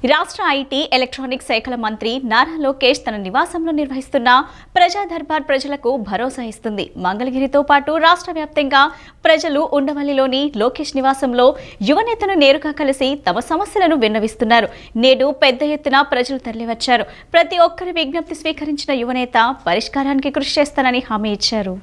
రాష్ట్ర IT electronics శాఖల మంత్రి నారా లోకేష్ తన నివాసంలో నిర్వహిస్తున్న ప్రజా దర్బార్ ప్రజలకు భరోసా ఇస్తుంది. మంగళగిరితో పాటు రాష్ట్ర వ్యాప్తంగా ప్రజలు ఉండవల్లిలోని లోకేష్ నివాసంలో యువనేతను నేరుగా కలిసి తమ సమస్యలను విన్నవిస్తున్నారు. నేడు పెద్ద ఎత్తున ప్రజలు తరలివచ్చారు. ప్రతి ఒక్కరి విజ్ఞప్తి స్వీకరించిన యువనేత పరిష్కారానికి కృషి చేస్తానని హామీ ఇచ్చారు.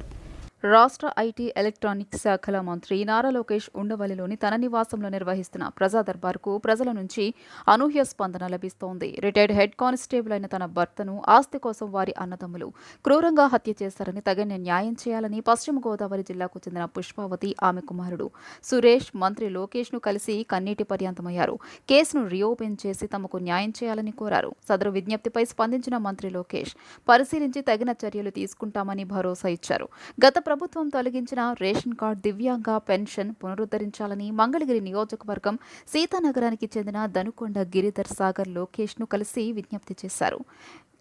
రాష్ట్ర ఐటీ ఎలక్ట్రానిక్స్ శాఖల మంత్రి నారా లోకేష్ ఉండవల్లిలోని తన నివాసంలో నిర్వహిస్తున్న ప్రజా దర్బార్కు ప్రజల నుంచి అనూహ్య స్పందన లభిస్తోంది. రిటైర్డ్ హెడ్ కానిస్టేబుల్ అయిన తన భర్తను ఆస్తి కోసం వారి అన్నదమ్ములు క్రూరంగా హత్య చేశారని తగిన న్యాయం చేయాలని పశ్చిమ గోదావరి జిల్లాకు చెందిన పుష్పావతి, ఆమె కుమారుడు సురేష్ మంత్రి లోకేష్ ను కలిసి కన్నీటి పర్యంతమయ్యారు. కేసును రీఓపెన్ చేసి తమకు న్యాయం చేయాలని కోరారు. సదరు విజ్ఞప్తిపై స్పందించిన మంత్రి లోకేష్ పరిశీలించి తగిన చర్యలు తీసుకుంటామని భరోసా ఇచ్చారు. గత ప్రభుత్వం తొలగించిన రేషన్ కార్డు దివ్యాంగ పెన్షన్ పునరుద్ధరించాలని మంగళగిరి నియోజకవర్గం సీతానగరానికి చెందిన దనుకొండ గిరిధర్ సాగర్ లోకేష్ ను కలిసి విజ్ఞప్తి చేశారు.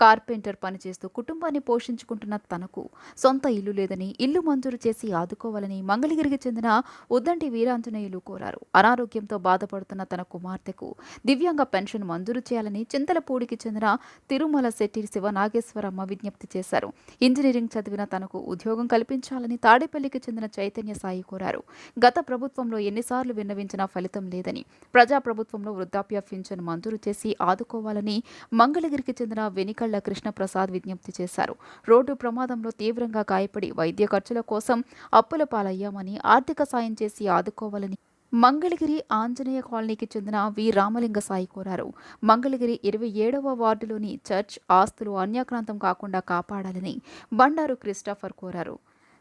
కార్పెంటర్ పనిచేస్తూ కుటుంబాన్ని పోషించుకుంటున్న తనకు సొంత ఇల్లు లేదని, ఇల్లు మంజూరు చేసి ఆదుకోవాలని మంగళగిరికి చెందిన ఉద్దంటి వీరాంజనేయులు కోరారు. అనారోగ్యంతో బాధపడుతున్న తన కుమార్తెకు దివ్యాంగ పెన్షన్ మంజూరు చేయాలని చింతలపూడికి చెందిన తిరుమల శెట్టి శివనాగేశ్వరమ్మ విజ్ఞప్తి చేశారు. ఇంజనీరింగ్ చదివిన తనకు ఉద్యోగం కల్పించాలని తాడేపల్లికి చెందిన చైతన్య సాయి కోరారు. గత ప్రభుత్వంలో ఎన్నిసార్లు విన్నవించినా ఫలితం లేదని, ప్రజా ప్రభుత్వంలో వృద్ధాప్య పింఛన్ మంజూరు చేసి ఆదుకోవాలని మంగళగిరికి చెందిన వెనికళ్ల కృష్ణప్రసాద్ విజ్ఞప్తి చేశారు. రోడ్డు ప్రమాదంలో తీవ్రంగా గాయపడి వైద్య ఖర్చుల కోసం అప్పుల పాలయ్యామని, ఆర్థిక సాయం చేసి ఆదుకోవాలని మంగళగిరి ఆంజనేయ కాలనీకి చెందిన వి రామలింగ సాయి కోరారు. మంగళగిరి 27వ వార్డులోని చర్చ్ ఆస్తులు అన్యాక్రాంతం కాకుండా కాపాడాలని బండారు క్రిస్టఫర్ కోరారు.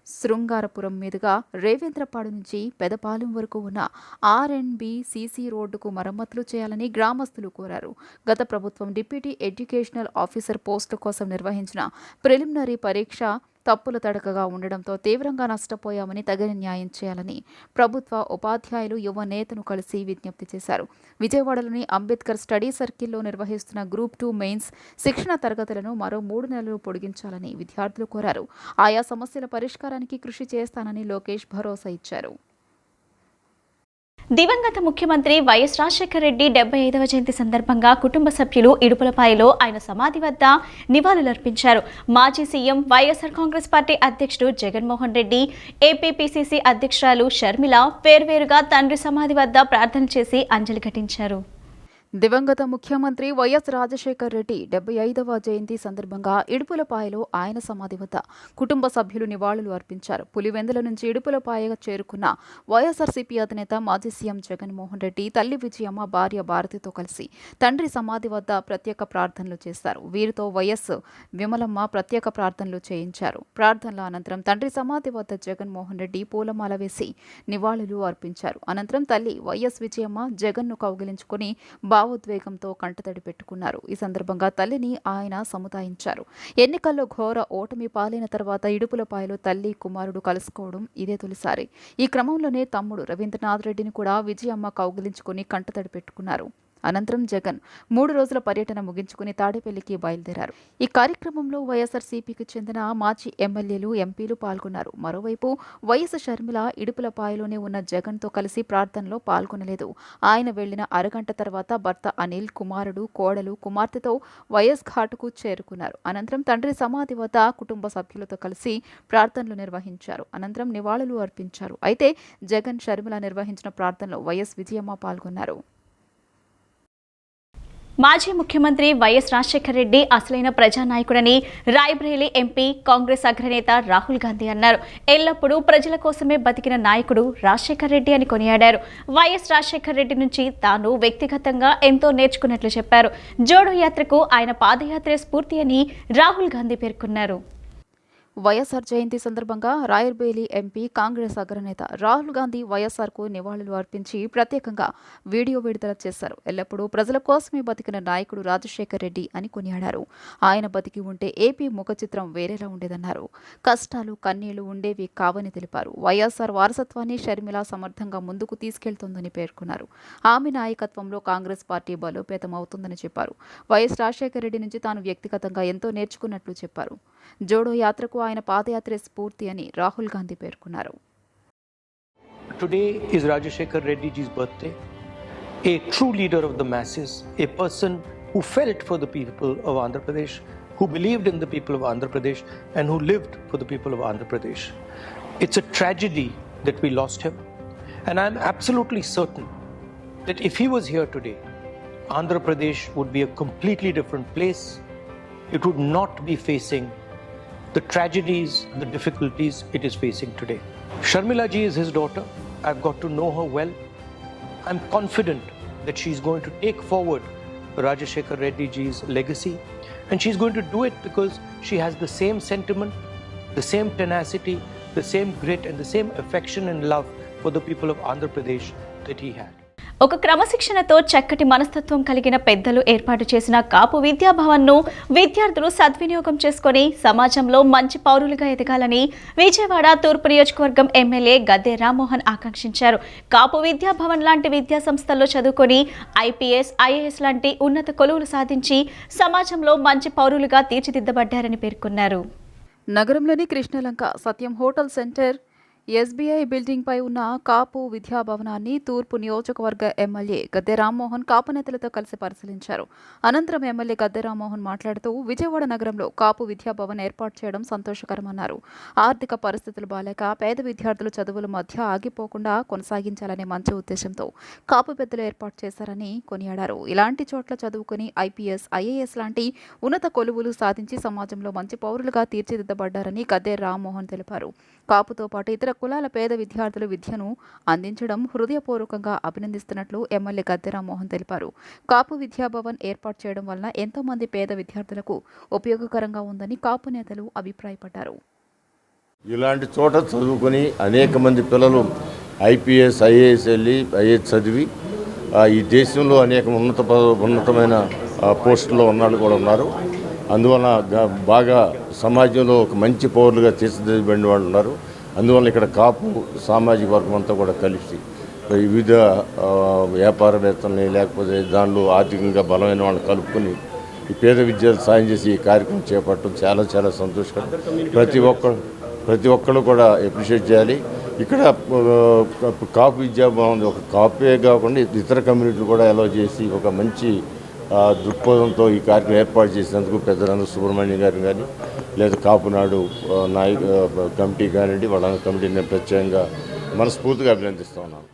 శృంగారపురం మీదుగా రేవేంద్రపాడు నుంచి పెదపాలెం వరకు ఉన్న R&B సీసీ రోడ్డుకు మరమ్మతులు చేయాలని గ్రామస్తులు కోరారు. గత ప్రభుత్వం డిప్యూటీ ఎడ్యుకేషనల్ ఆఫీసర్ పోస్టు కోసం నిర్వహించిన ప్రిలిమినరీ పరీక్ష తప్పుల తడకగా ఉండడంతో తీవ్రంగా నష్టపోయామని తగిన న్యాయం చేయాలని ప్రభుత్వ ఉపాధ్యాయులు యువ నేతను కలిసి విజ్ఞప్తి చేశారు. విజయవాడలోని అంబేద్కర్ స్టడీ సర్కిల్లో నిర్వహిస్తున్న గ్రూప్ 2 మెయిన్స్ శిక్షణ తరగతులను మరో 3 నెలలు పొడిగించాలని విద్యార్థులు కోరారు. ఆయా సమస్యల పరిష్కారానికి కృషి చేస్తానని లోకేష్ భరోసా ఇచ్చారు. దివంగత ముఖ్యమంత్రి వైఎస్ రాజశేఖర రెడ్డి 75వ జయంతి సందర్భంగా కుటుంబ సభ్యులు ఇడుపులపాయలో ఆయన సమాధి వద్ద నివాళులర్పించారు. మాజీ సీఎం, వైఎస్ఆర్ కాంగ్రెస్ పార్టీ అధ్యక్షుడు జగన్మోహన్ రెడ్డి, ఏపీపీసీసీ అధ్యక్షురాలు షర్మిల వేర్వేరుగా తండ్రి సమాధి వద్ద ప్రార్థనలు చేసి అంజలి ఘటించారు. దివంగత ముఖ్యమంత్రి వైఎస్ రాజశేఖర రెడ్డి 75వ జయంతి సందర్భంగా ఇడుపులపాయలో ఆయన సమాధి వద్ద కుటుంబ సభ్యులు నివాళులు అర్పించారు. పులివెందుల నుంచి ఇడుపులపాయ చేరుకున్న వైఎస్ఆర్సీపీ అధినేత మాజీ సీఎం జగన్మోహన్ రెడ్డి తల్లి విజయమ్మ, భార్య భారతితో కలిసి తండ్రి సమాధి వద్ద ప్రత్యేక ప్రార్థనలు చేశారు. వీరితో వైఎస్ విమలమ్మ ప్రత్యేక ప్రార్థనలు చేయించారు. ప్రార్థనల అనంతరం తండ్రి సమాధి వద్ద జగన్మోహన్ రెడ్డి పూలమాల వేసి నివాళులు అర్పించారు. అనంతరం తల్లి వైఎస్ విజయమ్మ జగన్ను కౌగిలించుకుని భావోద్వేగంతో కంటతడి పెట్టుకున్నారు. ఈ సందర్భంగా తల్లిని ఆయన సముదాయించారు. ఎన్నికల్లో ఘోర ఓటమి పాలైన తర్వాత ఇడుపులపాయలో తల్లి, కుమారుడు కలుసుకోవడం ఇదే తొలిసారి. ఈ క్రమంలోనే తమ్ముడు రవీంద్రనాథ్ రెడ్డిని కూడా విజయమ్మ కౌగిలించుకుని కంటతడి పెట్టుకున్నారు. అనంతరం జగన్ 3 రోజుల పర్యటన ముగించుకుని తాడేపల్లికి బయలుదేరారు. ఈ కార్యక్రమంలో వైఎస్ఆర్సీపీకి చెందిన మాజీ ఎమ్మెల్యేలు, ఎంపీలు పాల్గొన్నారు. మరోవైపు వైఎస్ షర్మిల ఇడుపులపాయలోనే ఉన్న జగన్తో కలిసి ప్రార్థనలో పాల్గొనలేదు. ఆయన వెళ్లిన అరగంట తర్వాత భర్త అనిల్, కుమారుడు, కోడలు, కుమార్తెతో వైఎస్ ఘాటుకు చేరుకున్నారు. అనంతరం తండ్రి సమాధి వద్ద కుటుంబ సభ్యులతో కలిసి ప్రార్థనలు నిర్వహించారు. అనంతరం నివాళులు అర్పించారు. అయితే జగన్, షర్మిల నిర్వహించిన ప్రార్థనలో వైఎస్ విజయమ్మ పాల్గొన్నారు. మాజీ ముఖ్యమంత్రి వైఎస్ రాజశేఖర రెడ్డి అసలైన ప్రజానాయకుడని రాయ్బరేలీ ఎంపీ, కాంగ్రెస్ అగ్రనేత రాహుల్ గాంధీ అన్నారు. ఎల్లప్పుడూ ప్రజల కోసమే బతికిన నాయకుడు రాజశేఖర రెడ్డి అని కొనియాడారు. వైఎస్ రాజశేఖర రెడ్డి నుంచి తాను వ్యక్తిగతంగా ఎంతో నేర్చుకున్నట్లు చెప్పారు. జోడో యాత్రకు ఆయన పాదయాత్రే స్ఫూర్తి అని రాహుల్ గాంధీ పేర్కొన్నారు. వైఎస్ఆర్ జయంతి సందర్భంగా రాయ్బరేలీ ఎంపీ, కాంగ్రెస్ అగ్రనేత రాహుల్ గాంధీ వైఎస్ఆర్కు నివాళులు అర్పించి ప్రత్యేకంగా వీడియో విడుదల చేశారు. ఎల్లప్పుడూ ప్రజల కోసమే బతికిన నాయకుడు రాజశేఖర రెడ్డి అని కొనియాడారు. ఆయన బతికి ఉంటే ఏపీ ముఖ చిత్రం వేరేలా ఉండేదన్నారు. కష్టాలు, కన్నీళ్లు ఉండేవి కావని తెలిపారు. వైఎస్ఆర్ వారసత్వాన్ని షర్మిల సమర్థంగా ముందుకు తీసుకెళ్తోందని పేర్కొన్నారు. ఆమె నాయకత్వంలో కాంగ్రెస్ పార్టీ బలోపేతం అవుతుందని చెప్పారు. వైఎస్ రాజశేఖర రెడ్డి నుంచి తాను వ్యక్తిగతంగా ఎంతో నేర్చుకున్నట్లు చెప్పారు. జోడో యాత్రకు ఆయన పాదయాత్రే స్ఫూర్తి అని రాహుల్ గాంధీ పేర్కొన్నారు. Today is Rajashekar Reddy ji's birthday. a true leader of the masses, a person who felt for the people of Andhra Pradesh, who believed in the people of Andhra Pradesh, and who lived for the people of Andhra Pradesh. It's a tragedy that we lost him, and I'm absolutely certain that if he was here today, Andhra Pradesh would be a completely different place. It would not be facing the tragedies, the difficulties it is facing today. Sharmila ji is his daughter. I've got to know her well. I'm confident that she's going to take forward Rajashekar Reddy ji's legacy, and she's going to do it because she has the same sentiment, the same tenacity, the same grit, and the same affection and love for the people of Andhra Pradesh that he had. ఒక క్రమశిక్షణతో చక్కటి మనస్తత్వం కలిగిన పెద్దలు ఏర్పాటు చేసిన కాపు విద్యాభవన్ను విద్యార్థులు సద్వినియోగం చేసుకుని సమాజంలో మంచి పౌరులుగా ఎదగాలని విజయవాడ తూర్పు నియోజకవర్గం ఎమ్మెల్యే గద్దె రామ్మోహన్ ఆకాంక్షించారు. కాపు విద్యాభవన్ లాంటి విద్యా సంస్థల్లో చదువుకొని ఐపీఎస్, ఐఏఎస్ లాంటి ఉన్నత కొలువులు సాధించి సమాజంలో మంచి పౌరులుగా తీర్చిదిద్దబడ్డారని పేర్కొన్నారు. నగరంలోని కృష్ణలంక సత్యం హోటల్ సెంటర్ ఎస్బీఐ బిల్డింగ్ పై ఉన్న కాపు విద్యాభవనాన్ని తూర్పు నియోజకవర్గ ఎమ్మెల్యే గద్దె రామ్మోహన్ కాపు నేతలతో కలిసి పరిశీలించారు. అనంతరం ఎమ్మెల్యే గద్దె రామ్మోహన్ మాట్లాడుతూ విజయవాడ నగరంలో కాపు విద్యాభవన్ ఏర్పాటు చేయడం సంతోషకరమన్నారు. ఆర్థిక పరిస్థితులు బాలేక పేద విద్యార్థులు చదువుల మధ్య ఆగిపోకుండా కొనసాగించాలనే మంచి ఉద్దేశంతో కాపు పెద్దలు ఏర్పాటు చేశారని కొనియాడారు. ఇలాంటి చోట్ల చదువుకుని ఐపీఎస్, ఐఏఎస్ లాంటి ఉన్నత కొలువులు సాధించి సమాజంలో మంచి పౌరులుగా తీర్చిదిద్దబడ్డారని గద్దె రామ్మోహన్ తెలిపారు. కాపుతో పాటు ఇతర కులాల పేద విద్యార్థులు విద్యను అందించడం హృదయపూర్వకంగా అభినందిస్తున్నట్లు ఎమ్మెల్యే గద్దె రామ్మోహన్ తెలిపారు. కాపు విద్యాభవన్ ఏర్పాటు చేయడం వలన ఎంతో మంది పేద విద్యార్థులకు ఉపయోగకరంగా ఉందని కాపు నేతలు అభిప్రాయపడ్డారు. ఇలాంటి చోట చదువుకొని అనేక మంది పిల్లలు ఐపీఎస్, ఐఏఎస్ వెళ్ళి ఐఏఎస్ చదివి ఈ దేశంలో అనేక ఉన్నతమైన పోస్టుల్లో ఉన్నవాళ్ళు కూడా ఉన్నారు. అందువలన బాగా సమాజంలో ఒక మంచి పౌరులుగా తీర్చిదిద్దబడిన వాళ్ళు ఉన్నారు. అందువల్ల ఇక్కడ కాపు సామాజిక వర్గం అంతా కూడా కలిసి వివిధ వ్యాపారవేత్తల్ని లేకపోతే దానిలో ఆర్థికంగా బలమైన వాళ్ళని కలుపుకొని ఈ పేద విద్యార్థులు సాయం చేసి ఈ కార్యక్రమం చేపట్టడం చాలా చాలా సంతోషకరం. ప్రతి ఒక్కళ్ళు కూడా అప్రిషియేట్ చేయాలి. ఇక్కడ కాపు విద్యాభవన్ ఒక కాపే కాకుండా ఇతర కమ్యూనిటీలు కూడా అలౌ చేసి ఒక మంచి దృక్పథంతో ఈ కార్యక్రమం ఏర్పాటు చేసినందుకు పెద్దలందరూ సుబ్రహ్మణ్యం గారు కానీ లేదా కాపునాడు కమిటీ కానివ్వండి, వాళ్ళ కమిటీని నేను ప్రత్యేకంగా మనస్ఫూర్తిగా అభినందిస్తూ ఉన్నాను.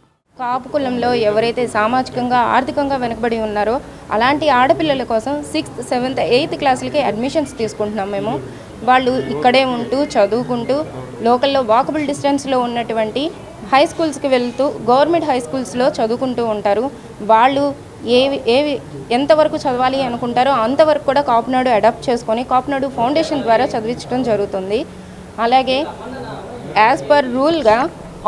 కాపు కులంలో ఎవరైతే సామాజికంగా ఆర్థికంగా వెనుకబడి ఉన్నారో అలాంటి ఆడపిల్లల కోసం 6th, 7th, 8th క్లాసులకి అడ్మిషన్స్ తీసుకుంటున్నాం మేము. వాళ్ళు ఇక్కడే ఉంటూ చదువుకుంటూ లోకల్లో వాకబుల్ డిస్టెన్స్లో ఉన్నటువంటి హై స్కూల్స్కి వెళ్తూ గవర్నమెంట్ హై స్కూల్స్లో చదువుకుంటూ ఉంటారు. వాళ్ళు ఏవి ఎంతవరకు చదవాలి అనుకుంటారో అంతవరకు కూడా కాపునాడు అడాప్ట్ చేసుకొని కాపునాడు ఫౌండేషన్ ద్వారా చదివించడం జరుగుతుంది. అలాగే యాజ్ పర్ రూల్గా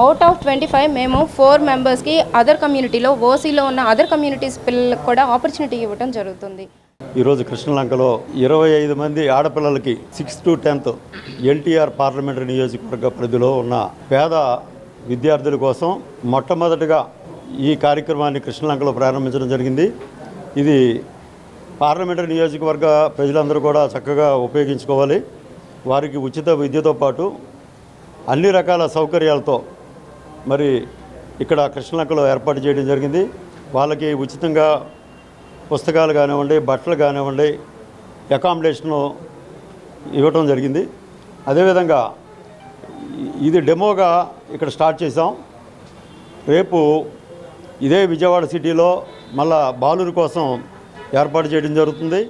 అవుట్ ఆఫ్ 25 మేము 4 మెంబర్స్కి అదర్ కమ్యూనిటీలో ఓసీలో ఉన్న అదర్ కమ్యూనిటీస్ పిల్లలకు కూడా ఆపర్చునిటీ ఇవ్వడం జరుగుతుంది. ఈరోజు కృష్ణలంకలో 25 మంది ఆడపిల్లలకి 6th to 10th NTR parliamentary నియోజకవర్గ పరిధిలో ఉన్న పేద విద్యార్థుల కోసం మొట్టమొదటిగా ఈ కార్యక్రమాన్ని కృష్ణలంకలో ప్రారంభించడం జరిగింది. ఇది పార్లమెంటరీ నియోజకవర్గ ప్రజలందరూ కూడా చక్కగా ఉపయోగించుకోవాలి. వారికి ఉచిత విద్యతో పాటు అన్ని రకాల సౌకర్యాలతో మరి ఇక్కడ కృష్ణలంకలో ఏర్పాటు చేయడం జరిగింది. వాళ్ళకి ఉచితంగా పుస్తకాలు కానివ్వండి, బట్టలు కానివ్వండి, అకామిడేషను ఇవ్వటం జరిగింది. అదేవిధంగా ఇది డెమోగా ఇక్కడ స్టార్ట్ చేసాం. రేపు ఇదే విజయవాడ సిటీలో మళ్ళా బాలుర కోసం ఏర్పాటు చేయడం జరుగుతుంది.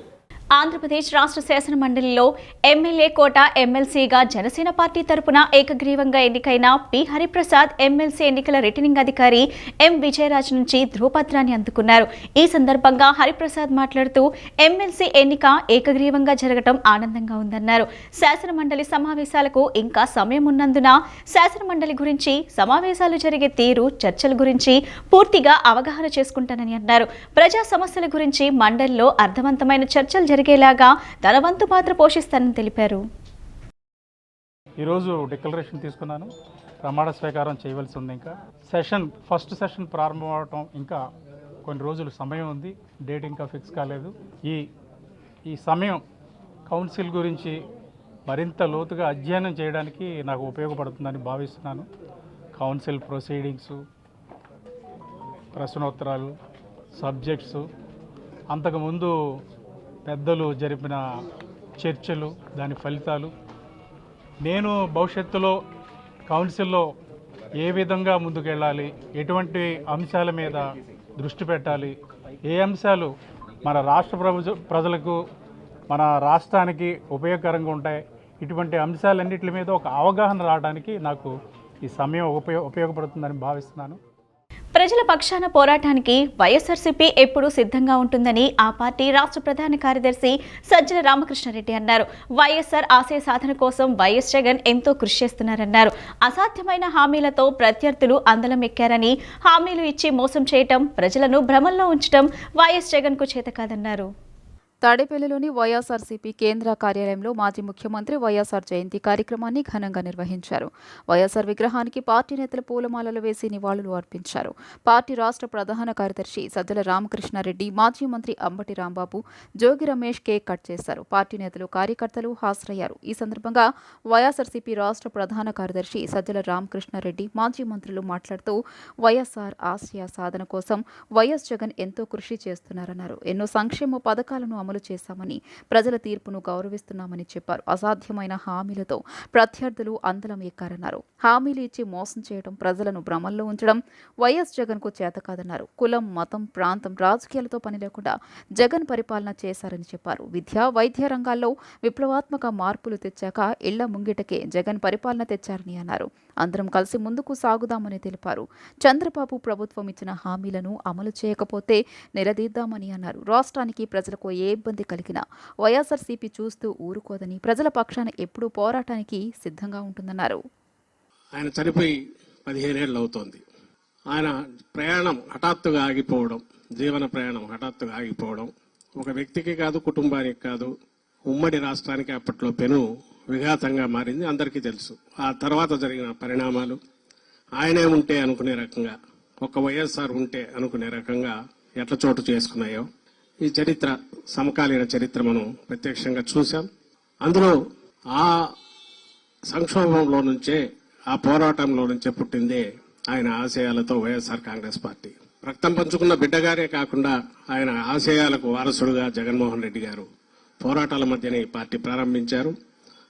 ఆంధ్రప్రదేశ్ రాష్ట్ర శాసన మండలిలో ఎమ్మెల్యే కోట ఎమ్మెల్సీగా జనసేన పార్టీ తరపున ఏకగ్రీవంగా ఎన్నికైన పి హరిప్రసాద్ ఎమ్మెల్సీ ఎన్నికల రిటర్నింగ్ అధికారి ఎం విజయరాజ్ నుంచి ధృవపత్రాన్ని అందుకున్నారు. ఈ సందర్భంగా హరిప్రసాద్ మాట్లాడుతూ ఎమ్మెల్సీ ఎన్నిక ఏకగ్రీవంగా జరగడం ఆనందంగా ఉందన్నారు. శాసన మండలి సమావేశాలకు ఇంకా సమయం ఉన్నందున శాసన మండలి గురించి, సమావేశాలు జరిగే తీరు, చర్చల గురించి పూర్తిగా అవగాహన చేసుకుంటానని అన్నారు. ప్రజా సమస్యల గురించి మండలిలో అర్థవంతమైన చర్చలు జరిగేలాగా తన వంతు పాత్ర పోషిస్తానని తెలిపారు. ఈరోజు డిక్లరేషన్ తీసుకున్నాను. ప్రమాణ స్వీకారం చేయవలసి ఉంది. ఇంకా ఫస్ట్ సెషన్ ప్రారంభం అవటం ఇంకా కొన్ని రోజులు సమయం ఉంది. డేట్ ఇంకా ఫిక్స్ కాలేదు. ఈ సమయం కౌన్సిల్ గురించి మరింత లోతుగా అధ్యయనం చేయడానికి నాకు ఉపయోగపడుతుందని భావిస్తున్నాను. కౌన్సిల్ ప్రొసీడింగ్స్, ప్రశ్నోత్తరాలు, సబ్జెక్ట్సు, అంతకుముందు పెద్దలు జరిపిన చర్చలు, దాని ఫలితాలు, నేను భవిష్యత్తులో కౌన్సిల్లో ఏ విధంగా ముందుకెళ్ళాలి, ఎటువంటి అంశాల మీద దృష్టి పెట్టాలి, ఏ అంశాలు మన రాష్ట్ర ప్రజలకు మన రాష్ట్రానికి ఉపయోగకరంగా ఉంటాయి, ఇటువంటి అంశాలన్నిటి మీద ఒక అవగాహన రావడానికి నాకు ఈ సమయం ఉపయోగపడుతుందని భావిస్తున్నాను. ప్రజల పక్షాన పోరాటానికి వైఎస్ఆర్సీపీ ఎప్పుడూ సిద్ధంగా ఉంటుందని ఆ పార్టీ రాష్ట్ర ప్రధాన కార్యదర్శి సజ్జల రామకృష్ణారెడ్డి అన్నారు. వైఎస్ఆర్ ఆశయ సాధన కోసం వైఎస్ జగన్ ఎంతో కృషి చేస్తున్నారన్నారు. అసాధ్యమైన హామీలతో ప్రత్యర్థులు అందలం ఎక్కారని, హామీలు ఇచ్చి మోసం చేయటం, ప్రజలను భ్రమంలో ఉంచడం వైఎస్ జగన్కు చేత కాదన్నారు. తాడేపల్లిలోని వైఎస్ఆర్సీపీ కేంద్ర కార్యాలయంలో మాజీ ముఖ్యమంత్రి వైఎస్ఆర్ జయంతి కార్యక్రమాన్ని ఘనంగా నిర్వహించారు. వైఎస్ఆర్ విగ్రహానికి పార్టీ నేతలు పూలమాలలు వేసి నివాళులు అర్పించారు. పార్టీ రాష్ట్ర ప్రధాన కార్యదర్శి సజ్జల రామకృష్ణారెడ్డి, మాజీ మంత్రి అంబటి రాంబాబు, జోగి రమేష్ కేక్ కట్ చేశారు. పార్టీ నేతలు, కార్యకర్తలు హాజరయ్యారు. ఈ సందర్భంగా వైఎస్ఆర్సీపీ రాష్ట్ర ప్రధాన కార్యదర్శి సజ్జల రామకృష్ణారెడ్డి, మాజీ మంత్రులు మాట్లాడుతూ వైఎస్ఆర్ ఆశయ సాధన కోసం వైఎస్ జగన్ ఎంతో కృషి చేస్తున్నారన్నారు. ఎన్నో సంక్షేమ పథకాలను అమలు చేశామని, ప్రజల తీర్పును గౌరవిస్తున్నామని చెప్పారు. అసాధ్యమైన హామీలతో ప్రత్యర్థులు అందలం ఎక్కారన్నారు. హామీలు ఇచ్చి మోసం చేయడం, ప్రజలను భ్రమల్లో ఉంచడం వైఎస్ జగన్ కు చేత కాదన్నారు. కులం, మతం, ప్రాంతం, రాజకీయాలతో పని లేకుండా జగన్ పరిపాలన చేశారని చెప్పారు. విద్య, వైద్య రంగాల్లో విప్లవాత్మక మార్పులు తెచ్చాక ఇళ్ల ముంగిటకే జగన్ పరిపాలన తెచ్చారని అన్నారు. అందరం కలిసి ముందుకు సాగుదామని తెలిపారు. చంద్రబాబు ప్రభుత్వం ఇచ్చిన హామీలను అమలు చేయకపోతే నిలదీద్దామని అన్నారు. రాష్ట్రానికి, ప్రజలకు ఏ ఇబ్బంది కలిగినా వైఎస్ఆర్సీపీ చూస్తూ ఊరుకోదని, ప్రజల పక్షాన ఎప్పుడూ పోరాటానికి సిద్ధంగా ఉంటుందన్నారు. ఆయన చనిపోయి 15 ఏళ్ళు అవుతోంది. ఆయన ప్రయాణం హఠాత్తుగా ఆగిపోవడం, జీవన ప్రయాణం హఠాత్తుగా ఆగిపోవడం ఒక వ్యక్తికి కాదు, కుటుంబానికి కాదు, ఉమ్మడి రాష్ట్రానికి అప్పట్లో పెను విఘాతంగా మారింది. అందరికీ తెలుసు. ఆ తర్వాత జరిగిన పరిణామాలు ఆయనే ఉంటే అనుకునే రకంగా, ఒక వైఎస్ఆర్ ఉంటే అనుకునే రకంగా ఎట్ల చోటు చేసుకున్నాయో ఈ చరిత్ర, సమకాలీన చరిత్ర మనం ప్రత్యక్షంగా చూశాం. అందులో ఆ సంక్షోభంలో నుంచే, ఆ పోరాటంలో నుంచే పుట్టిందే ఆయన ఆశయాలతో వైఎస్ఆర్ కాంగ్రెస్ పార్టీ. రక్తం పంచుకున్న బిడ్డగారే కాకుండా ఆయన ఆశయాలకు వారసుడుగా జగన్మోహన్ రెడ్డి గారు పోరాటాల మధ్యనే ఈ పార్టీ ప్రారంభించారు.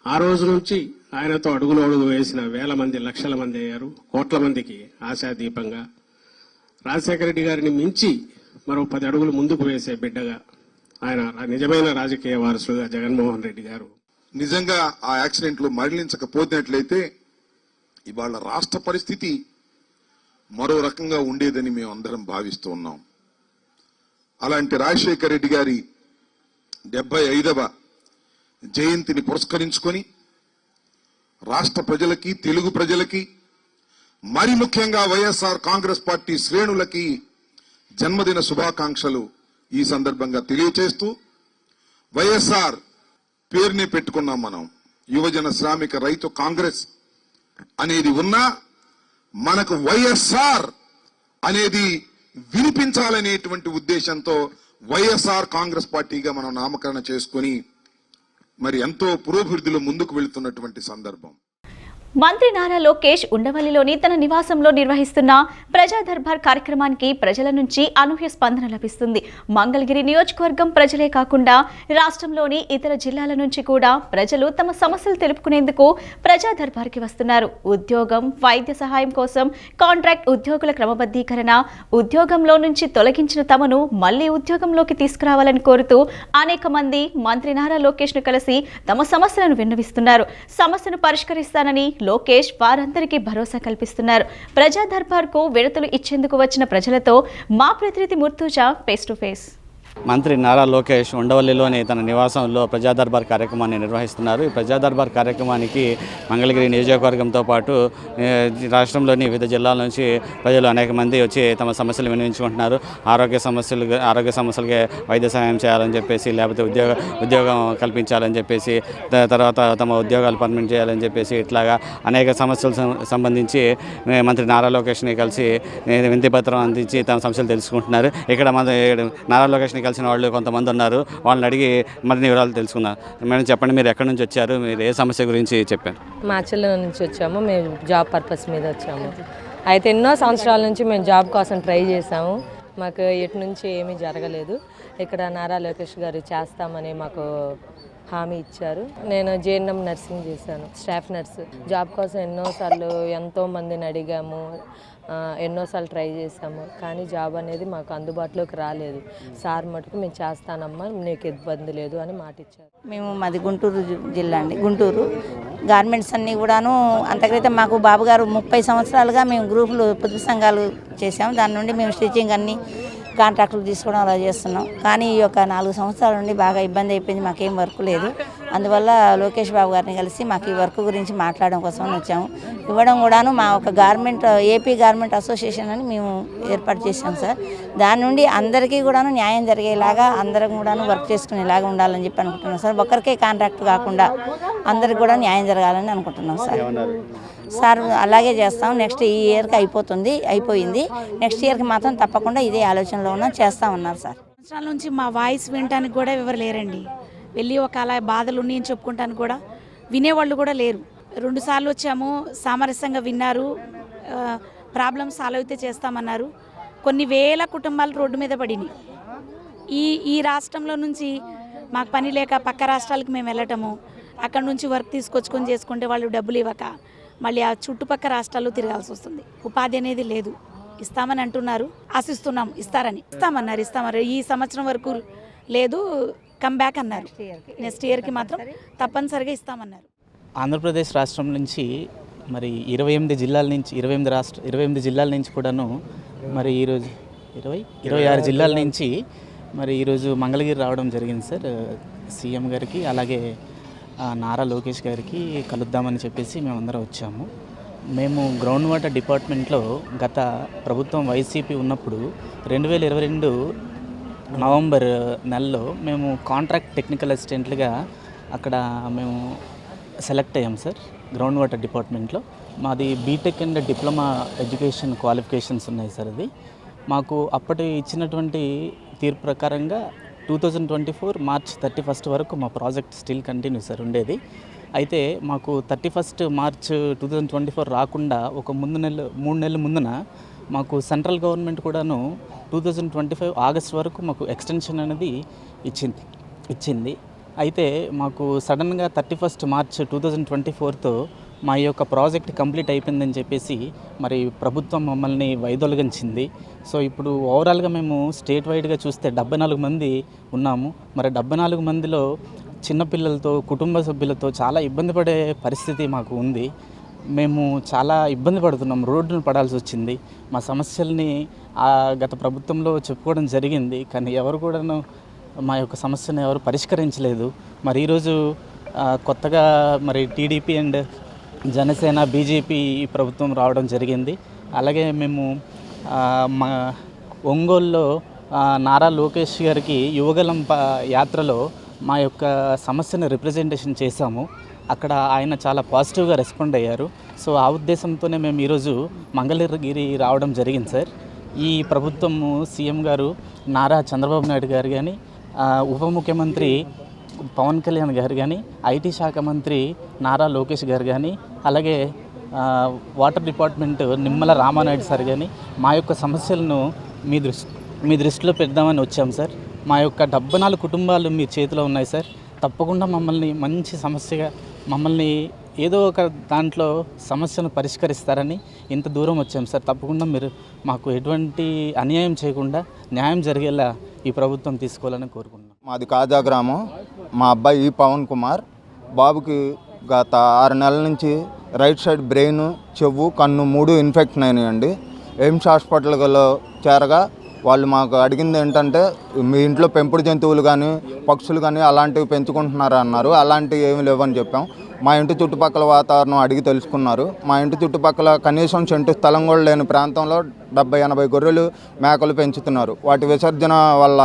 ఆ రోజు నుంచి ఆయనతో అడుగులు అడుగు వేసిన వేల మంది, లక్షల మంది అయ్యారు. కోట్ల మందికి ఆశాదీపంగా రాజశేఖర రెడ్డి గారిని మించి మరో 10 అడుగులు ముందుకు వేసే బిడ్డగా ఆయన నిజమైన రాజకీయ వారసుడుగా జగన్మోహన్ రెడ్డి గారు. నిజంగా ఆ యాక్సిడెంట్ లో మరణించకపోతున్నట్లయితే ఇవాళ రాష్ట్ర పరిస్థితి మరో రకంగా ఉండేదని మేము అందరం భావిస్తూ ఉన్నాం. అలాంటి రాజశేఖర రెడ్డి గారి 75వ జయంతిని పురస్కరించుకొని రాష్ట్ర ప్రజలకి, తెలుగు ప్రజలకి, మరి ముఖ్యంగా వైఎస్ఆర్ కాంగ్రెస్ పార్టీ శ్రేణులకి జన్మదిన శుభాకాంక్షలు ఈ సందర్భంగా తెలియచేస్తూ, వైఎస్ఆర్ పేరునే పెట్టుకున్నాం మనం. యువజన శ్రామిక రైతు కాంగ్రెస్ అనేది ఉన్నా మనకు వైఎస్ఆర్ అనేది వినిపించాలనేటువంటి ఉద్దేశంతో వైఎస్ఆర్ కాంగ్రెస్ పార్టీగా మనం నామకరణ చేసుకుని మరి ఎంతో పురోభివృద్ధిలో ముందుకు వెళుతున్నటువంటి సందర్భం. మంత్రి నారా లోకేష్ ఉండవల్లిలోని తన నివాసంలో నిర్వహిస్తున్న ప్రజా దర్బార్ కార్యక్రమానికి ప్రజల నుంచి అనూహ్య స్పందన లభిస్తుంది. మంగళగిరి నియోజకవర్గం ప్రజలే కాకుండా రాష్ట్రంలోని ఇతర జిల్లాల నుంచి కూడా ప్రజలు తమ సమస్యలు తెలుపుకునేందుకు ప్రజా దర్బార్కి వస్తున్నారు. ఉద్యోగం, వైద్య సహాయం కోసం కాంట్రాక్ట్ ఉద్యోగుల క్రమబద్ధీకరణ, ఉద్యోగంలో నుంచి తొలగించిన తమను మళ్లీ ఉద్యోగంలోకి తీసుకురావాలని కోరుతూ అనేక మంది మంత్రి నారా లోకేష్ ను కలిసి తమ సమస్యలను విన్నవిస్తున్నారు. సమస్యను పరిష్కరిస్తానని లోకేష్ వారందరికీ భరోసా కల్పిస్తున్నారు. ప్రజా దర్బార్కు విడతలు ఇచ్చేందుకు వచ్చిన ప్రజలతో మా ప్రతినిధి ముర్తుజా ఫేస్ టు ఫేస్. మంత్రి నారా లోకేష్ ఉండవల్లిలోని తన నివాసంలో ప్రజా దర్బార్ కార్యక్రమాన్ని నిర్వహిస్తున్నారు. ఈ ప్రజా దర్బార్ కార్యక్రమానికి మంగళగిరి నియోజకవర్గంతో పాటు రాష్ట్రంలోని వివిధ జిల్లాల నుంచి ప్రజలు అనేక మంది వచ్చి తమ సమస్యలు వినియోగించుకుంటున్నారు. ఆరోగ్య సమస్యలకి వైద్య సహాయం చేయాలని చెప్పేసి, లేకపోతే ఉద్యోగం కల్పించాలని చెప్పేసి, తర్వాత తమ ఉద్యోగాలు పర్మనెంట్ చేయాలని చెప్పేసి, ఇట్లాగా అనేక సమస్యలకు సంబంధించి మంత్రి నారా లోకేష్ని కలిసి వినతి పత్రం అందించి తమ సమస్యలు తెలుసుకుంటున్నారు. ఇక్కడ నారా లోకేష్ని కలిసిన వాళ్ళు కొంతమంది ఉన్నారు. వాళ్ళని అడిగి మరిన్ని వివరాలు తెలుసుకున్నారు. మేడం చెప్పండి, మీరు ఎక్కడి నుంచి వచ్చారు, మీరు ఏ సమస్య గురించి చెప్పారు? మాచర్ల నుంచి వచ్చాము. మేము జాబ్ పర్పస్ మీద వచ్చాము. అయితే ఎన్నో సంవత్సరాల నుంచి మేము జాబ్ కోసం ట్రై చేసాము. మాకు ఎటు నుంచి ఏమీ జరగలేదు. ఇక్కడ నారా లోకేష్ గారు చేస్తామని మాకు హామీ ఇచ్చారు. నేను జేఎన్ఎం నర్సింగ్ చేశాను, స్టాఫ్ నర్సు. జాబ్ కోసం ఎన్నోసార్లు ఎంతో మందిని అడిగాము, ఎన్నోసార్లు ట్రై చేసాము, కానీ జాబ్ అనేది మాకు అందుబాటులోకి రాలేదు. సార్ మటుకు మేము చేస్తానమ్మా, నీకు ఇబ్బంది లేదు అని మాట ఇచ్చారు. మేము మాది గుంటూరు జిల్లా అండి. గుంటూరు గార్మెంట్స్ అన్నీ కూడాను అంతకైతే మాకు బాబు గారు 30 సంవత్సరాలుగా మేము గ్రూపులు పొదుపు సంఘాలు చేసాము. దాని నుండి మేము స్టిచ్చింగ్ అన్నీ కాంట్రాక్టులు తీసుకోవడం అలా చేస్తున్నాం. కానీ ఈ యొక్క 4 సంవత్సరాల నుండి బాగా ఇబ్బంది అయిపోయింది, మాకేం వర్క్ లేదు. అందువల్ల లోకేష్ బాబు గారిని కలిసి మాకు ఈ వర్క్ గురించి మాట్లాడడం కోసం వచ్చాము. ఇవ్వడం కూడాను మా ఒక గార్మెంట్ ఏపీ గార్మెంట్ అసోసియేషన్ అని మేము ఏర్పాటు చేసాం సార్. దాని నుండి అందరికీ కూడాను న్యాయం జరిగేలాగా అందరం కూడాను వర్క్ చేసుకునేలాగా ఉండాలని చెప్పి అనుకుంటున్నాం సార్. ఒక్కరికే కాంట్రాక్ట్ కాకుండా అందరికి కూడా న్యాయం జరగాలని అనుకుంటున్నాం సార్. సార్ అలాగే చేస్తాం. నెక్స్ట్ ఈ ఇయర్కి అయిపోయింది. నెక్స్ట్ ఇయర్కి మాత్రం తప్పకుండా ఇదే ఆలోచనలో ఉన్నాం, చేస్తామన్నారు సార్. సంవత్సరాల నుంచి మా వాయిస్ వినటానికి కూడా ఎవరు లేరండి. వెళ్ళి ఒక అలా బాధలు ఉన్నాయని చెప్పుకుంటానికి కూడా వినేవాళ్ళు కూడా లేరు. 2 సార్లు వచ్చాము, సామరస్యంగా విన్నారు, ప్రాబ్లం సాల్వ్ అయితే చేస్తామన్నారు. కొన్ని వేల కుటుంబాలు రోడ్డు మీద పడినాయి. ఈ రాష్ట్రంలో నుంచి మాకు పని లేక పక్క రాష్ట్రాలకు మేము వెళ్ళటము, అక్కడ నుంచి వర్క్ తీసుకొచ్చుకొని చేసుకుంటే వాళ్ళు డబ్బులు ఇవ్వక మళ్ళీ ఆ చుట్టుపక్కల రాష్ట్రాల్లో తిరగాల్సి వస్తుంది. ఉపాధి అనేది లేదు. ఇస్తామని అంటున్నారు, ఆశిస్తున్నాం ఇస్తారని. ఇస్తామన్నారు. ఈ సంవత్సరం వరకు లేదు, కమ్ బ్యాక్ అన్నారు. నెక్స్ట్ ఇయర్కి మాత్రం తప్పనిసరిగా ఇస్తామన్నారు. ఆంధ్రప్రదేశ్ రాష్ట్రం నుంచి మరి 28 జిల్లాల నుంచి కూడాను మరి ఈరోజు 26 జిల్లాల నుంచి మరి ఈరోజు మంగళగిరి రావడం జరిగింది సార్. సీఎం గారికి అలాగే నారా లోకేష్ గారికి కలుద్దామని చెప్పేసి మేమందరం వచ్చాము. మేము గ్రౌండ్ వాటర్ డిపార్ట్మెంట్లో గత ప్రభుత్వం వైసీపీ ఉన్నప్పుడు 2022 నవంబర్ నెలలో మేము కాంట్రాక్ట్ టెక్నికల్ అసిస్టెంట్లుగా అక్కడ మేము సెలెక్ట్ అయ్యాం సార్. గ్రౌండ్ వాటర్ డిపార్ట్మెంట్లో మాది B Tech and diploma education qualifications ఉన్నాయి సార్. అది మాకు అప్పటి ఇచ్చినటువంటి తీర్పు ప్రకారంగా 2024 మార్చ్ 31 వరకు మా ప్రాజెక్ట్ స్టిల్ కంటిన్యూ సార్ ఉండేది. అయితే మాకు 31 మార్చ్ 2024 రాకుండా ఒక 3 నెలల ముందున మాకు సెంట్రల్ గవర్నమెంట్ కూడాను 2025 ఆగస్ట్ వరకు మాకు ఎక్స్టెన్షన్ అనేది ఇచ్చింది. అయితే మాకు సడన్గా 31 మార్చ్ 2024తో మా యొక్క ప్రాజెక్ట్ కంప్లీట్ అయిపోయిందని చెప్పేసి మరి ప్రభుత్వం మమ్మల్ని వైదొలగించింది. సో ఇప్పుడు ఓవరాల్గా మేము స్టేట్ వైడ్గా చూస్తే 74 మంది ఉన్నాము. మరి 74 మందిలో చిన్నపిల్లలతో కుటుంబ సభ్యులతో చాలా ఇబ్బంది పడే పరిస్థితి మాకు ఉంది. మేము చాలా ఇబ్బంది పడుతున్నాం, రోడ్డును పడాల్సి వచ్చింది. మా సమస్యల్ని గత ప్రభుత్వంలో చెప్పుకోవడం జరిగింది, కానీ ఎవరు కూడాను మా యొక్క సమస్యను ఎవరు పరిష్కరించలేదు. మరి ఈరోజు కొత్తగా మరి టీడీపీ అండ్ జనసేన బీజేపీ ప్రభుత్వం రావడం జరిగింది. అలాగే మేము మా ఒంగోలులో నారా లోకేష్ గారికి యువగలం యాత్రలో మా యొక్క సమస్యను రిప్రజెంటేషన్ చేశాము. అక్కడ ఆయన చాలా పాజిటివ్గా రెస్పాండ్ అయ్యారు. సో ఆ ఉద్దేశంతోనే మేము ఈరోజు మంగళగిరి రావడం జరిగింది సార్. ఈ ప్రభుత్వము సీఎం గారు నారా చంద్రబాబు నాయుడు గారు కానీ, ఉప ముఖ్యమంత్రి పవన్ కళ్యాణ్ గారు కానీ, ఐటీ శాఖ మంత్రి నారా లోకేష్ గారు కానీ, అలాగే water department Nimmala Ramanaidu sir కానీ మా యొక్క సమస్యలను మీ దృష్టిలో పెడదామని వచ్చాం సార్. మా యొక్క 74 కుటుంబాలు మీ చేతిలో ఉన్నాయి సార్. తప్పకుండా మమ్మల్ని మంచి సమస్యగా మమ్మల్ని ఏదో ఒక దాంట్లో సమస్యను పరిష్కరిస్తారని ఇంత దూరం వచ్చాం సార్. తప్పకుండా మీరు మాకు ఎటువంటి అన్యాయం చేయకుండా న్యాయం జరిగేలా ఈ ప్రభుత్వం తీసుకోవాలని కోరుకుంటున్నాం. మాది కాజా గ్రామం. మా అబ్బాయి పవన్ కుమార్. బాబుకి గత 6 నెలల నుంచి రైట్ సైడ్ బ్రెయిన్, చెవు, కన్ను 3 ఇన్ఫెక్షన్ అయినాయండి. ఎయిమ్స్ హాస్పిటల్లో చేరగా వాళ్ళు మాకు అడిగింది ఏంటంటే, మీ ఇంట్లో పెంపుడు జంతువులు కానీ పక్షులు కానీ అలాంటివి పెంచుకుంటున్నారా అన్నారు. అలాంటివి ఏమి లేవని చెప్పాం. మా ఇంటి చుట్టుపక్కల వాతావరణం అడిగి తెలుసుకున్నారు. మా ఇంటి చుట్టుపక్కల కనీసం సెంటు స్థలం కూడా లేని ప్రాంతంలో 70-80 గొర్రెలు, మేకలు పెంచుతున్నారు. వాటి విసర్జన వల్ల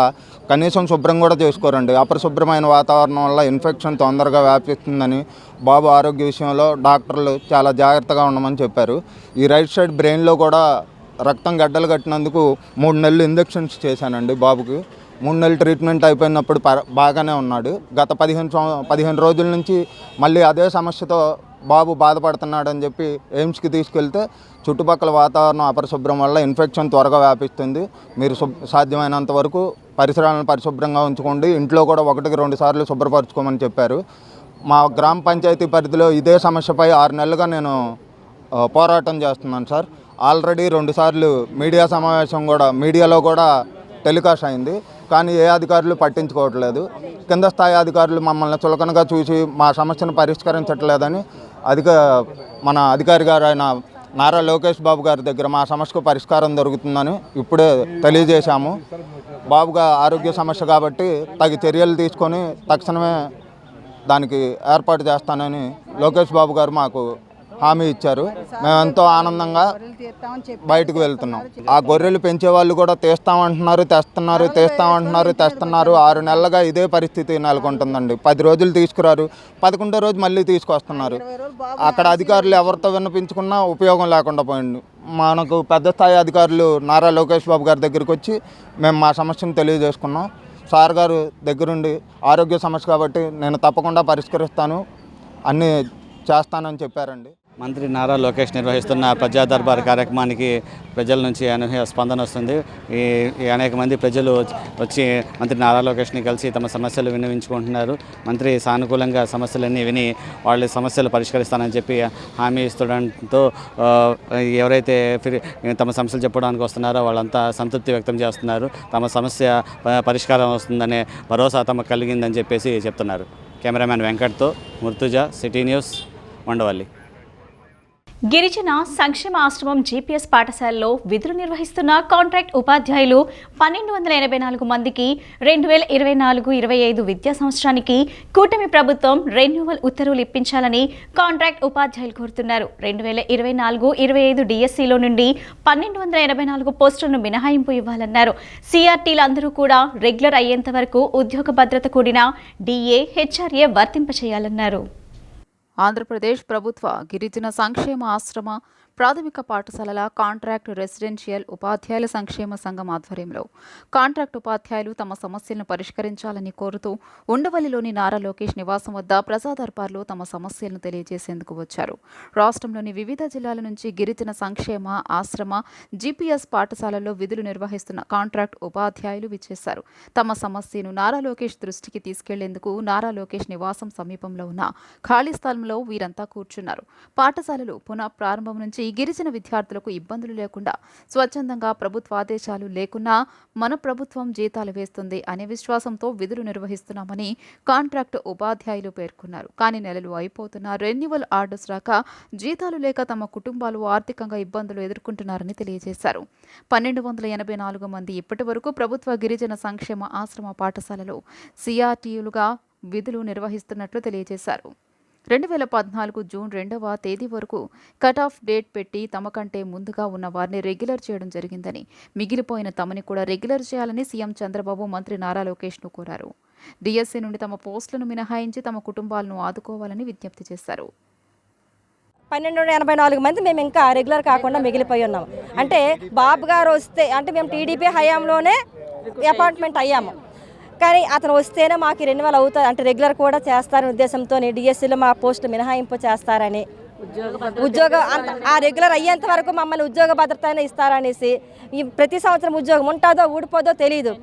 కనీసం శుభ్రం కూడా చేసుకోరండి. అపరిశుభ్రమైన వాతావరణం వల్ల ఇన్ఫెక్షన్ తొందరగా వ్యాపిస్తుందని బాబు ఆరోగ్య విషయంలో డాక్టర్లు చాలా జాగ్రత్తగా ఉండమని చెప్పారు. ఈ రైట్ సైడ్ బ్రెయిన్లో కూడా రక్తం గడ్డలు కట్టినందుకు 3 నెలలు ఇంజెక్షన్స్ చేశానండి బాబుకి. 3 నెలలు ట్రీట్మెంట్ అయిపోయినప్పుడు బాగానే ఉన్నాడు. గత 15 రోజుల నుంచి మళ్ళీ అదే సమస్యతో బాబు బాధపడుతున్నాడని చెప్పి ఎయిమ్స్కి తీసుకెళ్తే చుట్టుపక్కల వాతావరణం అపరిశుభ్రం వల్ల ఇన్ఫెక్షన్ త్వరగా వ్యాపిస్తుంది. మీరు సాధ్యమైనంత వరకు పరిసరాలను పరిశుభ్రంగా ఉంచుకోండి, ఇంట్లో కూడా 1-2 సార్లు శుభ్రపరచుకోమని చెప్పారు. మా గ్రామ పంచాయతీ పరిధిలో ఇదే సమస్యపై 6 నెలలుగా నేను పోరాటం చేస్తున్నాను సార్. ఆల్రెడీ 2 సార్లు మీడియా సమావేశం కూడా మీడియాలో కూడా టెలికాస్ట్ అయింది, కానీ ఏ అధికారులు పట్టించుకోవట్లేదు. కింద స్థాయి అధికారులు మమ్మల్ని చులకనగా చూసి మా సమస్యను పరిష్కరించట్లేదని మన అధికారి గారు అయిన నారా లోకేష్ బాబు గారి దగ్గర మా సమస్యకు పరిష్కారం దొరుకుతుందని ఇప్పుడే తెలియజేశాము. బాబుగా ఆరోగ్య సమస్య కాబట్టి తగు చర్యలు తీసుకొని తక్షణమే దానికి ఏర్పాటు చేస్తానని లోకేష్ బాబు గారు మాకు హామీ ఇచ్చారు. మేము ఎంతో ఆనందంగా బయటకు వెళ్తున్నాం. ఆ గొర్రెలు పెంచే వాళ్ళు కూడా తెస్తామంటున్నారు, తెస్తున్నారు. 6 నెలలుగా ఇదే పరిస్థితి నెలకొంటుందండి. 10 రోజులు తీసుకురారు, 11వ రోజు మళ్ళీ తీసుకొస్తున్నారు. అక్కడ అధికారులు ఎవరితో విన్నపించుకున్నా ఉపయోగం లేకుండా పోయింది. మనకు పెద్ద స్థాయి అధికారులు నారా లోకేష్ బాబు గారి దగ్గరికి వచ్చి మేము మా సమస్యను తెలియజేసుకున్నాం. సార్ గారు దగ్గరుండి ఆరోగ్య సమస్య కాబట్టి నేను తప్పకుండా పరిష్కరిస్తాను, అన్నీ చేస్తానని చెప్పారండి. మంత్రి నారా లోకేష్ నిర్వహిస్తున్న ప్రజా దర్బార్ కార్యక్రమానికి ప్రజల నుంచి అనూహ్య స్పందన వస్తుంది. ఈ అనేక మంది ప్రజలు వచ్చి మంత్రి నారా లోకేష్ని కలిసి తమ సమస్యలు విన్నవించుకుంటున్నారు. మంత్రి సానుకూలంగా సమస్యలన్నీ విని వాళ్ళ సమస్యలు పరిష్కరిస్తానని చెప్పి హామీ ఇస్తుండటంతో ఎవరైతే తమ సమస్యలు చెప్పడానికి వస్తున్నారో వాళ్ళంతా సంతృప్తి వ్యక్తం చేస్తున్నారు. తమ సమస్య పరిష్కారం వస్తుందనే భరోసా తమకు కలిగిందని చెప్పేసి చెప్తున్నారు. కెమెరామ్యాన్ వెంకట్తో ముర్తుజా, సిటీ న్యూస్, ఉండవల్లి. గిరిజన సంక్షేమ ఆశ్రమం జీపీఎస్ పాఠశాలలో విధులు నిర్వహిస్తున్న కాంట్రాక్ట్ ఉపాధ్యాయులు 1284 మందికి 2024-25 విద్యా సంవత్సరానికి కూటమి ప్రభుత్వం రెన్యువల్ ఉత్తర్వులు ఇప్పించాలని కాంట్రాక్ట్ ఉపాధ్యాయులు కోరుతున్నారు. 2024-25 డిఎస్సిలో నుండి 1284 పోస్టులను మినహాయింపు ఇవ్వాలన్నారు. సిఆర్టీలందరూ కూడా రెగ్యులర్ అయ్యేంత వరకు ఉద్యోగ భద్రత కూడిన డిఏ, హెచ్ఆర్ఏ వర్తింపచేయాలన్నారు. ఆంధ్రప్రదేశ్ ప్రభుత్వ గిరిజన సంక్షేమ ఆశ్రమ ప్రాథమిక పాఠశాలల కాంట్రాక్ట్ రెసిడెన్షియల్ ఉపాధ్యాయుల సంక్షేమ సంఘం ఆధ్వర్యంలో కాంట్రాక్ట్ ఉపాధ్యాయులు తమ సమస్యలను పరిష్కరించాలని కోరుతూ ఉండవల్లిలోని నారా లోకేష్ నివాసం వద్ద ప్రజా దర్బార్లో తమ సమస్యలను తెలియజేసేందుకు వచ్చారు. రాష్ట్రంలోని వివిధ జిల్లాల నుంచి గిరిజన సంక్షేమ ఆశ్రమ జీపీఎస్ పాఠశాలల్లో విధులు నిర్వహిస్తున్న కాంట్రాక్ట్ ఉపాధ్యాయులు విచ్చేశారు. తమ సమస్యను నారా లోకేష్ దృష్టికి తీసుకెళ్లేందుకు నారా లోకేష్ నివాసం సమీపంలో ఉన్న ఖాళీ స్థలంలో వీరంతా కూర్చున్నారు. పాఠశాలలు పునః ప్రారంభం నుంచి గిరిజన విద్యార్థులకు ఇబ్బందులు లేకుండా స్వచ్ఛందంగా ప్రభుత్వ ఆదేశాలు లేకున్నా మన ప్రభుత్వం జీతాలు వేస్తుంది అనే విశ్వాసంతో విధులు నిర్వహిస్తున్నామని కాంట్రాక్ట్ ఉపాధ్యాయులు పేర్కొన్నారు. కానీ నెలలు అయిపోతున్నా రెన్యువల్ ఆర్డర్స్ రాక జీతాలు లేక తమ కుటుంబాలు ఆర్థికంగా ఇబ్బందులు ఎదుర్కొంటున్నారని తెలియజేశారు. 1284 మంది ఇప్పటి వరకు ప్రభుత్వ గిరిజన సంక్షేమ ఆశ్రమ పాఠశాలలో సిఆర్టీయులుగా విధులు నిర్వహిస్తున్నట్లు తెలియజేశారు. 2014 జూన్ 2వ తేదీ వరకు కట్ ఆఫ్ డేట్ పెట్టి తమ కంటే ముందుగా ఉన్న వారిని రెగ్యులర్ చేయడం జరిగిందని, మిగిలిపోయిన తమని కూడా రెగ్యులర్ చేయాలని సీఎం చంద్రబాబు మంత్రి నారా లోకేష్ను కోరారు. డిఎస్సీ నుండి తమ పోస్టులను మినహాయించి తమ కుటుంబాలను ఆదుకోవాలని విజ్ఞప్తి చేశారు. 1284 మంది మేము ఇంకా రెగ్యులర్ కాకుండా మిగిలిపోయి ఉన్నాం. అంటే బాబు గారు వస్తే అంటే మేము టీడీపీ హయాంలోనే అపాయింట్మెంట్ అయ్యాము, కానీ అతను వస్తేనే మాకు రెన్యువల్ అవుతుంది అంటే రెగ్యులర్ కూడా చేస్తారనే ఉద్దేశంతో డిఎస్సీలో మా పోస్టులు మినహాయింపు చేస్తారని ఉద్యోగం ఆ రెగ్యులర్ అయ్యేంత వరకు మమ్మల్ని ఉద్యోగ భద్రత ఇస్తారనేసి ఈ ప్రతి సంవత్సరం ఉద్యోగం ఉంటుందో ఊడిపోదో తెలియదు.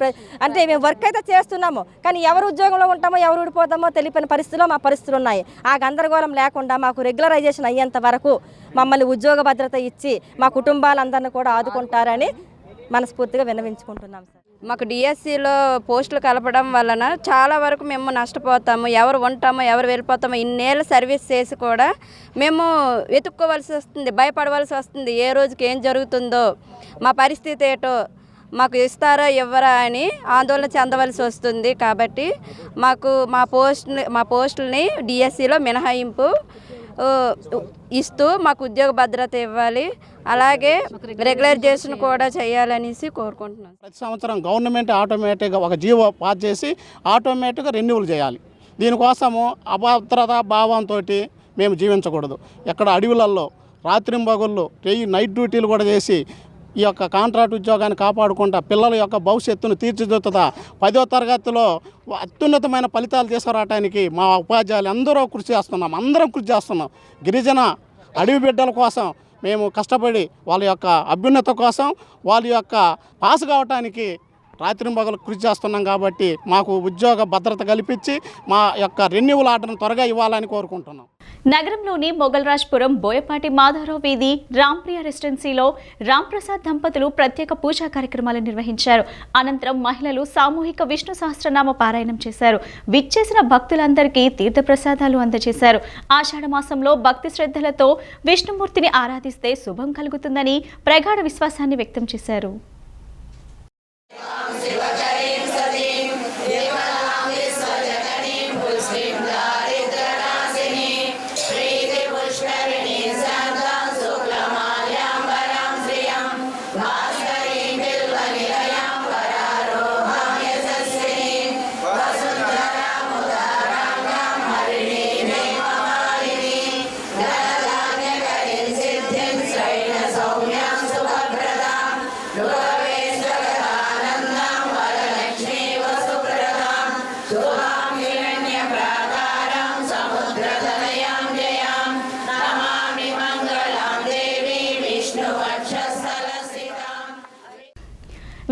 అంటే మేము వర్క్ అయితే చేస్తున్నాము, కానీ ఎవరు ఉద్యోగంలో ఉంటామో ఎవరు ఊడిపోతామో తెలియని పరిస్థితిలో మా పరిస్థితులు ఉన్నాయి. ఆ గందరగోళం లేకుండా మాకు రెగ్యులరైజేషన్ అయ్యేంత వరకు మమ్మల్ని ఉద్యోగ భద్రత ఇచ్చి మా కుటుంబాలందరినీ కూడా ఆదుకుంటారని మనస్ఫూర్తిగా విన్నవించుకుంటున్నాం సార్. మాకు డిఎస్సిలో పోస్టులు కలపడం వలన చాలా వరకు మేము నష్టపోతాము. ఎవరు ఉంటామో ఎవరు వెళ్ళిపోతామో ఇన్నేళ్ళు సర్వీస్ చేసి కూడా మేము వెతుక్కోవలసి వస్తుంది, భయపడవలసి వస్తుంది. ఏ రోజుకి ఏం జరుగుతుందో, మా పరిస్థితి ఏటో, మాకు ఇస్తారా ఇవ్వరా అని ఆందోళన చెందవలసి వస్తుంది. కాబట్టి మాకు మా పోస్టులని డిఎస్సిలో మినహాయింపు ఇస్తూ మాకు ఉద్యోగ భద్రత ఇవ్వాలి, అలాగే రెగ్యులరైజేషన్ కూడా చేయాలనేసి కోరుకుంటున్నాను. ప్రతి సంవత్సరం గవర్నమెంట్ ఆటోమేటిక్గా ఒక జీవో పాస్ చేసి ఆటోమేటిక్గా రెన్యువల్ చేయాలి. దీనికోసము అభద్రతా భావంతో మేము జీవించకూడదు. ఎక్కడ అడవులలో రాత్రింబగళ్ళు నైట్ డ్యూటీలు కూడా చేసి ఈ యొక్క కాంట్రాక్ట్ ఉద్యోగాన్ని కాపాడుకుంటా పిల్లల యొక్క భవిష్యత్తును తీర్చిదిద్దుతా 10వ తరగతిలో అత్యున్నతమైన ఫలితాలు తీసుకురావడానికి మా ఉపాధ్యాయులు అందరూ కృషి చేస్తున్నాం, అందరం కృషి చేస్తున్నాం. గిరిజన అడవి బిడ్డల కోసం మేము కష్టపడి వాళ్ళ యొక్క అభ్యున్నత కోసం వాళ్ళ యొక్క పాస్ కావటానికి రాత్రింబగలు కృషి చేస్తున్నాం. కాబట్టి మాకు ఉద్యోగ భద్రత కల్పించి మా యొక్క రెన్యువల్ ఆర్డర్ను త్వరగా ఇవ్వాలని కోరుకుంటున్నాం. నగరంలోని మొగల్రాజ్పురం బోయపాటి మాధవరావు వీధి రాంప్రియ రెసిడెన్సీలో రాంప్రసాద్ దంపతులు ప్రత్యేక పూజా కార్యక్రమాలు నిర్వహించారు. అనంతరం మహిళలు సామూహిక విష్ణు సహస్రనామ పారాయణం చేశారు. విచ్చేసిన భక్తులందరికీ తీర్థప్రసాదాలు అందజేశారు. ఆషాఢ మాసంలో భక్తి శ్రద్ధలతో విష్ణుమూర్తిని ఆరాధిస్తే శుభం కలుగుతుందని ప్రగాఢ విశ్వాసాన్ని వ్యక్తం చేశారు.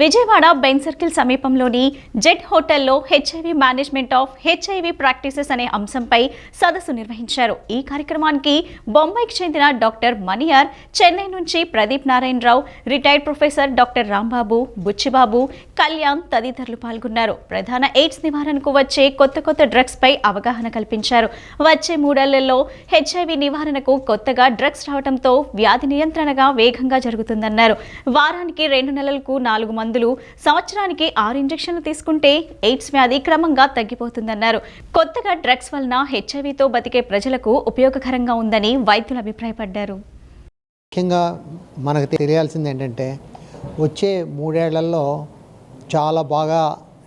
విజయవాడ బెన్ సర్కిల్ సమీపంలోని జెడ్ హోటల్లో HIV management of HIV practices అనే అంశంపై సదస్సు నిర్వహించారు. ఈ కార్యక్రమానికి బొంబాయికి చెందిన డాక్టర్ మణియార్, చెన్నై నుంచి Pradeep Narayanarao, retired professor doctor Rambabu, Buchibabu, Kalyan తదితరులు పాల్గొన్నారు. ప్రధాన ఎయిడ్స్ నివారణకు వచ్చే కొత్త డ్రగ్స్ పై అవగాహన కల్పించారు. వచ్చే 3 ఏళ్లలో హెచ్ఐవి నివారణకు కొత్తగా డ్రగ్స్ రావడంతో వ్యాధి నియంత్రణగా వేగంగా జరుగుతుందన్నారు. వారానికి 2 నెలలకు 4 మందులు, సంవత్సరానికి 6 ఇంజెక్షన్లు తీసుకుంటే ఎయిడ్స్ వ్యాధి క్రమంగా తగ్గిపోతుందన్నారు. కొత్తగా డ్రగ్స్ వలన హెచ్ఐవితో బతికే ప్రజలకు ఉపయోగకరంగా ఉందని వైద్యులు అభిప్రాయపడ్డారు. ముఖ్యంగా మనకు తెలియాల్సింది ఏంటంటే వచ్చే 3 ఏళ్లలో చాలా బాగా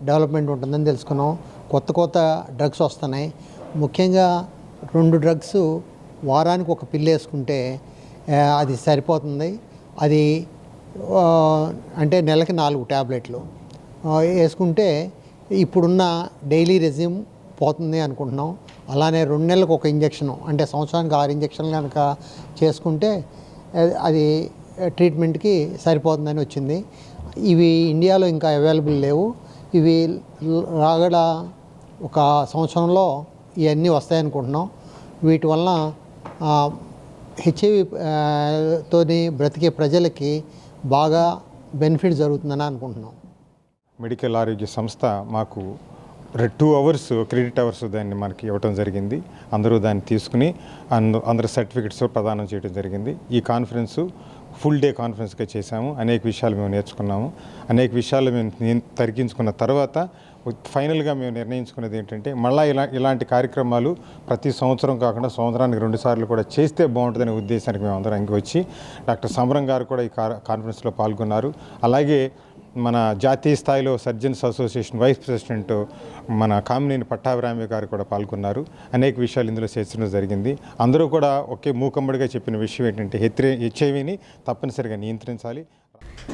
డెవలప్మెంట్ ఉంటుందని తెలుసుకున్నాం. కొత్త డ్రగ్స్ వస్తున్నాయి. ముఖ్యంగా 2 డ్రగ్స్ వారానికి ఒక పిల్లు వేసుకుంటే అది సరిపోతుంది. అది అంటే నెలకి 4 ట్యాబ్లెట్లు వేసుకుంటే ఇప్పుడున్న డైలీ రెజ్యూమ్ పోతుంది అనుకుంటున్నాం. అలానే 2 నెలలకు ఒక ఇంజక్షను, అంటే సంవత్సరానికి 6 ఇంజక్షన్లు కనుక చేసుకుంటే అది ట్రీట్మెంట్కి సరిపోతుందని వచ్చింది. ఇవి ఇండియాలో ఇంకా అవైలబుల్ లేవు. ఇవి రాగల ఒక సంవత్సరంలో ఇవన్నీ వస్తాయనుకుంటున్నాం. వీటి వలన హెచ్ఐవి తోని బ్రతికే ప్రజలకి బాగా బెనిఫిట్ జరుగుతుందని అనుకుంటున్నాం. మెడికల్ ఆరోగ్య సంస్థ మాకు 2 అవర్స్ క్రెడిట్ అవర్స్ దాన్ని మనకి ఇవ్వడం జరిగింది. అందరూ దాన్ని తీసుకుని అందరు సర్టిఫికెట్స్ ప్రదానం చేయడం జరిగింది. ఈ కాన్ఫరెన్సు ఫుల్ డే కాన్ఫరెన్స్గా చేశాము. అనేక విషయాలు మేము నేర్చుకున్నాము. అనేక విషయాలు మేము తగ్గించుకున్న తర్వాత ఫైనల్గా మేము నిర్ణయించుకున్నది ఏంటంటే మళ్ళీ ఇలాంటి కార్యక్రమాలు ప్రతి సంవత్సరం కాకుండా సంవత్సరానికి 2 సార్లు కూడా చేస్తే బాగుంటుందనే ఉద్దేశానికి మేము అందరం వచ్చి డాక్టర్ సమరం గారు కూడా ఈ కాన్ఫరెన్స్లో పాల్గొన్నారు. అలాగే మన జాతీయ స్థాయిలో సర్జన్స్ అసోసియేషన్ వైస్ ప్రెసిడెంట్ మన కామినేని పట్టాభిరామి గారు కూడా పాల్గొన్నారు. అనేక విషయాలు ఇందులో చర్చించడం జరిగింది. అందరూ కూడా ఒకే మూకమ్మడిగా చెప్పిన విషయం ఏంటంటే హెచ్ఐవిని తప్పనిసరిగా నియంత్రించాలి.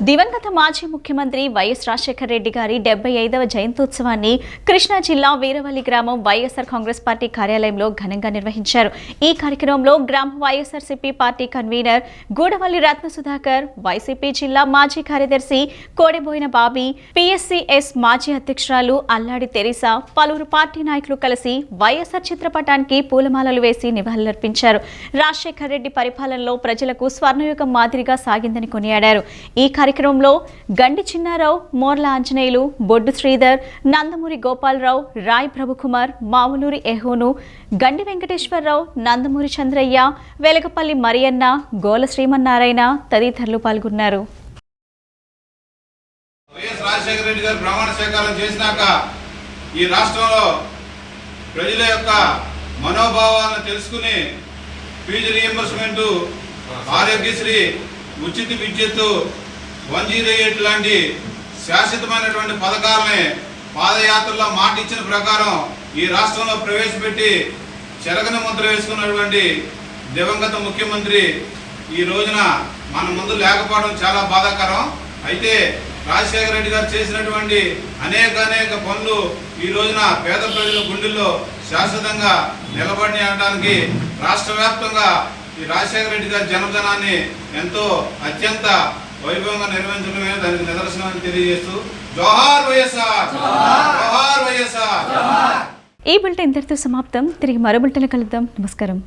దివంగత మాజీ ముఖ్యమంత్రి వైఎస్ రాజశేఖర రెడ్డి గారి 75వ జయంత్యోత్సవాన్ని కృష్ణా జిల్లా వీరవల్లి గ్రామం వైఎస్ఆర్ కాంగ్రెస్ పార్టీ కార్యాలయంలో ఘనంగా నిర్వహించారు. ఈ కార్యక్రమంలో గ్రామ వైఎస్ఆర్సీపీ పార్టీ కన్వీనర్ గూడవల్లి రత్న సుధాకర్, వైసీపీ జిల్లా మాజీ కార్యదర్శి కోడెబోయిన బాబీ, పిఎస్సిఎస్ మాజీ అధ్యక్షురాలు అల్లాడి తెరీసా, పలువురు పార్టీ నాయకులు కలిసి వైఎస్ఆర్ చిత్రపటానికి పూలమాలలు వేసి నివాళులర్పించారు. రాజశేఖర రెడ్డి పరిపాలనలో ప్రజలకు స్వర్ణయుగం మాదిరిగా సాగిందని కొనియాడారు. ఈ కార్యక్రమంలో గండి చిన్నారావు, మోర్ల ఆంజనేయులు, బొడ్డు శ్రీధర్, నందమూరి గోపాలరావు, రాయ్ ప్రభుకుమార్, మావులూరి ఎహోను, గండి వెంకటేశ్వరరావు, నందమూరి చంద్రయ్య, వెలగపల్లి మరియన్న, గోల శ్రీమన్నారాయణ తదితరులు పాల్గొన్నారు. వైఎస్ రాజశేఖర రెడ్డి గారు ప్రమాణ స్వీకారం చేసినాక ఈ రాష్ట్రంలో ప్రజల యొక్క మనోభావాలను తెలుసుకుని ఫీజు రీఎంబర్స్మెంట్, ఆరోగ్యశ్రీ, ఉచిత విద్యుత్తు, 108 లాంటి శాశ్వతమైనటువంటి పథకాలని పాదయాత్రలో మాట ఇచ్చిన ప్రకారం ఈ రాష్ట్రంలో ప్రవేశపెట్టి చెరగని ముద్ర వేసుకున్నటువంటి దివంగత ముఖ్యమంత్రి ఈ రోజున మన ముందు లేకపోవడం చాలా బాధాకరం. అయితే రాజశేఖర రెడ్డి గారు చేసినటువంటి అనేక పనులు ఈ రోజున పేద ప్రజల గుండెల్లో శాశ్వతంగా నిలబడి అనడానికి రాష్ట్ర వ్యాప్తంగా ఈ రాజశేఖర రెడ్డి గారి జన్మదినాన్ని ఎంతో అత్యంత వైభవంగా నిర్వహించడమే దానికి నిదర్శనం తెలియజేస్తూ జోహార్ వైఎస్ఆర్, జోహార్ వైఎస్ఆర్. ఈ బులెటిన్ ఇంతటితో సమాప్తం. తిరిగి మరో బులెటిన్ కలుద్దాం. నమస్కారం.